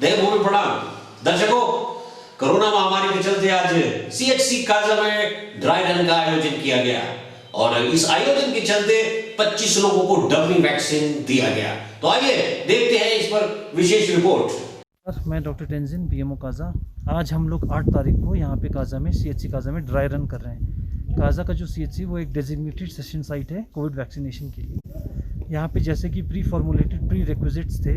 देव भूमि प्रणाम दर्शकों, कोरोना महामारी के चलते आज सीएचसी काजा में ड्राई रन का आयोजन किया गया और इस आयोजन के चलते 25 लोगों को डबल वैक्सीन दिया गया। तो आइए देखते हैं इस पर विशेष रिपोर्ट। मैं डॉक्टर टेंजिन बीएमओ काजा। आज हम लोग 8 तारीख को यहाँ पे काजा में सीएचसी काजा में ड्राई रन कर रहे हैं। काजा का जो सीएचसी वो एक डेजिग्नेटेड सेशन साइट है कोविड वैक्सीनेशन के लिए। यहाँ पे जैसे कि प्री फॉर्मुलेटेड प्री रिक्विजिट्स थे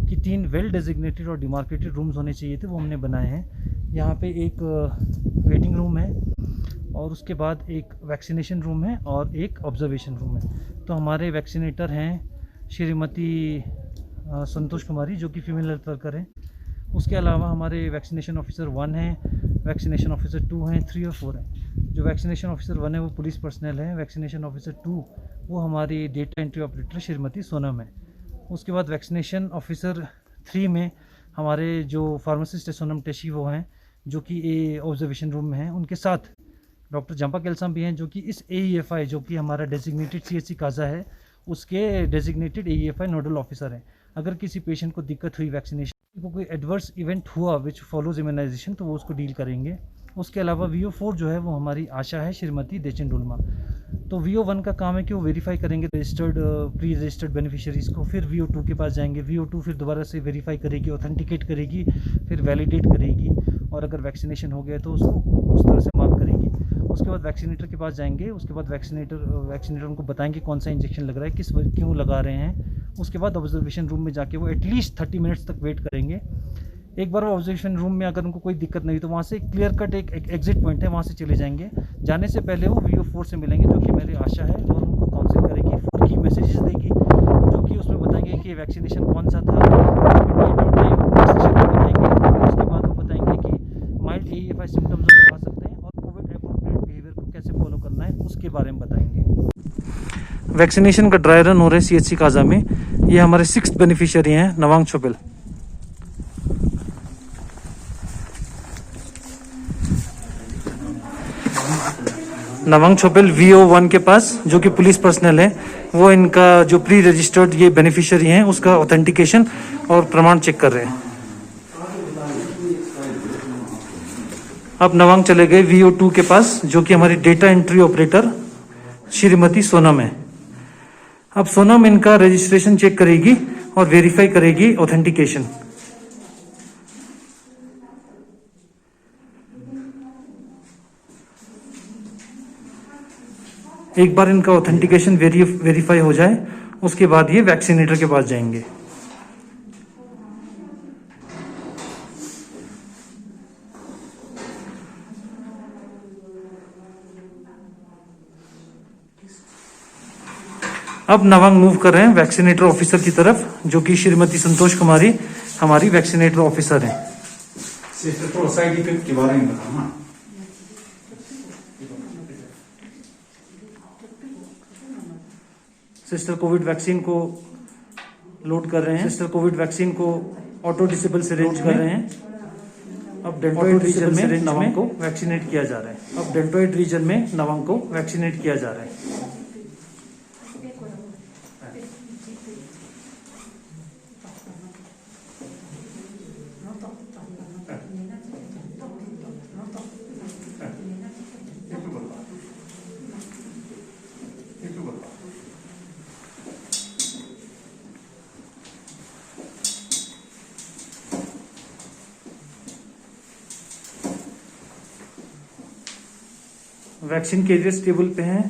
कि 3 वेल डेजिग्नेटेड और डिमार्केटेड रूम्स होने चाहिए थे, वो हमने बनाए हैं। यहाँ पे एक वेटिंग रूम है और उसके बाद एक वैक्सीनेशन रूम है और एक ऑब्जर्वेशन रूम है। तो हमारे वैक्सीनेटर हैं श्रीमती संतोष कुमारी जो कि फीमेल हेल्थ वर्कर हैं। उसके अलावा हमारे वैक्सीनेशन ऑफिसर 1 हैं, वैक्सीनेशन ऑफिसर 2 हैं, 3 और 4 हैं। जो वैक्सीनेशन ऑफिसर 1 है वो पुलिस पर्सनल है, वैक्सीनेशन ऑफिसर 2 वो हमारी data entry operator Shrimati Sonam है। उसके बाद वैक्सीनेशन ऑफिसर 3 में हमारे जो फार्मासिस्ट है सोनम टेशी वो हैं जो कि ऑब्जर्वेशन रूम में हैं। उनके साथ डॉक्टर जंपा केल्सम भी हैं जो कि इस AEFI जो कि हमारा डेजिग्नेटेड CHC काजा है उसके डेजिग्नेटेड AEFI नोडल ऑफिसर हैं। अगर किसी पेशेंट को दिक्कत हुई वैक्सीनेशन को कोई एडवर्स इवेंट हुआ विच फॉलोज इम्यूनाइजेशन तो वो उसको डील करेंगे। उसके अलावा VO4 जो है वो हमारी आशा है श्रीमती देचन डुलमा। तो VO1 का काम है कि वो वेरीफाई करेंगे रजिस्टर्ड प्री रजिस्टर्ड बेनिफिशियरीज़ को, फिर VO2 के पास जाएंगे, VO2 फिर दोबारा से वेरीफाई करेगी, ऑथेंटिकेट करेगी, फिर वैलिडेट करेगी और अगर वैक्सीनेशन हो गया तो उसको उस तरह से मार्क करेगी। उसके बाद वैक्सीनेटर के पास जाएंगे, उसके बाद वैक्सीनेटर उनको बताएंगे कौन सा इंजेक्शन लग रहा है, क्यों लगा रहे हैं। उसके बाद ऑब्जर्वेशन रूम में जाके वो एटलीस्ट 30 मिनट्स तक वेट करेंगे। एक बार वो ऑब्जर्वेशन रूम में अगर उनको कोई दिक्कत नहीं तो वहाँ से क्लियर कट एक एग्जिट पॉइंट है, वहाँ से चले जाएंगे। जाने से पहले वो VO4 से मिलेंगे जो कि मेरी आशा है और उनको काउंसिल करेगी, 4 की मैसेजेस देगी जो कि उसमें बताएंगे कि वैक्सीनेशन कौन सा था, उसके बाद वो बताएंगे कि माइल्ड AEFI सिम्टम्स आ सकते हैं और कोविड एप्रोप्रिएट बिहेवियर को कैसे फॉलो करना है उसके बारे में बताएंगे। वैक्सीनेशन का ड्राई रन हो रहा है CHC काजा में। ये हमारे 6th बेनिफिशियरी हैं नवांग छोपेल। नवांग छोपेल VO1 के पास जो कि पुलिस पर्सनल है वो इनका जो प्री रजिस्टर्ड ये बेनिफिशियरी हैं उसका ऑथेंटिकेशन और प्रमाण चेक कर रहे हैं। अब नवांग चले गए VO2 के पास जो कि हमारी data entry operator Shrimati Sonam है। अब सोनम इनका रजिस्ट्रेशन चेक करेगी और वेरीफाई करेगी ऑथेंटिकेशन। एक बार इनका ऑथेंटिकेशन वेरीफाई हो जाए उसके बाद ये वैक्सीनेटर के पास जाएंगे। अब नवांग मूव कर रहे हैं वैक्सीनेटर ऑफिसर की तरफ जो कि श्रीमती संतोष कुमारी हमारी वैक्सीनेटर ऑफिसर हैं। साइड इफेक्ट के बारे में बताना। सिस्टर कोविड वैक्सीन को लोड कर रहे हैं। सिस्टर कोविड वैक्सीन को ऑटो डिसेबल से रेंज कर रहे हैं। अब डेल्टॉइड रीजन में नवांग को वैक्सीनेट किया जा रहा है। अब डेल्टॉइड रीजन में नवांग को वैक्सीनेट किया जा रहा है। वैक्सीन कैरियर्स टेबल पे हैं।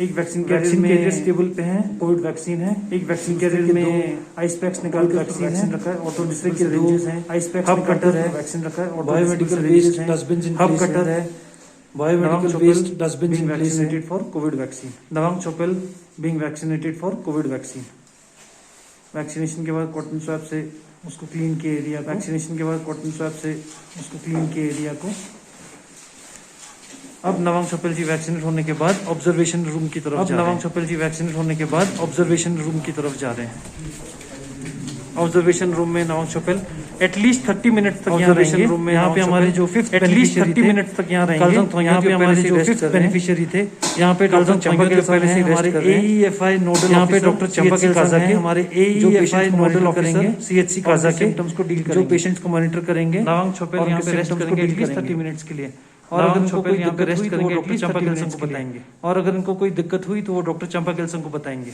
एक वैक्सीन कैरियर्स टेबल पे हैं, कोविड वैक्सीन है। एक वैक्सीन कैरियर में आइस पैक्स निकाल कर वैक्सीन रखा है। ऑटो डिस्ट्रिक्ट के रेंजेस हैं। आइस पैक्स हब कटर है, वैक्सीन रखा है। Biomedical waste dustbin hub cutter है। Biomedical waste dustbin vaccinated for Covid vaccine. Nawang Chhopel being vaccinated for Covid vaccine. Vaccination के बाद कॉटन स्वैब से उसको क्लीन किए एरिया, वैक्सीनेशन के बाद कॉटन स्वैब से उसको क्लीन किए एरिया को। अब नवांग छोपेल जी वैक्सीनेट होने के बाद ऑब्जर्वेशन रूम की तरफ नवांग छोपेल जी वैक्सीनेट होने के बाद ऑब्जर्वेशन रूम की तरफ जा रहे हैं। ऑब्जर्वेशन रूम में नवांग छोपेल एटलीस्ट 30 मिनट तक यहाँ रहेंगे रूम में। यहाँ पे हमारे जो फिफ्थ एटलीस्ट 30 मिनट तक यहाँ रहेंगे। यहाँ पे हमारे जो फिफ्थ बेनिफिशियरी थे, यहाँ पे डॉक्टर चंपाकेल पहले से हमारे AEFI नोडल, यहाँ पे डॉक्टर चंपाकेल काजा के हमारे AEFI nodal officer CHC Kaza के सिम्टम्स को डील करेंगे, जो पेशेंट्स को मॉनिटर करेंगे। नवांग छोपेल यहाँ पे रेस्ट करेंगे एटलीस्ट 30 मिनट्स के लिए। और अगर उनको कोई यहाँ पे रेस्ट करेंगे डॉक्टर चंपाकेल को बताएंगे। और अगर इनको कोई दिक्कत हुई तो वो डॉक्टर चंपाकेल को बताएंगे।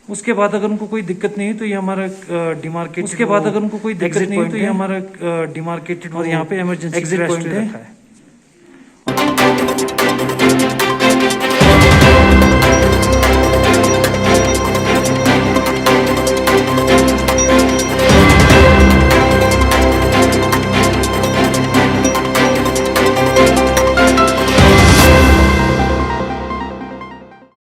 उसके बाद अगर उनको कोई दिक्कत नहीं है तो ये हमारा डिमार्केटेड, उसके बाद अगर उनको कोई दिक्कत नहीं है तो ये हमारा डिमार्केटेड और यहाँ पे इमरजेंसी एग्जिट पॉइंट है।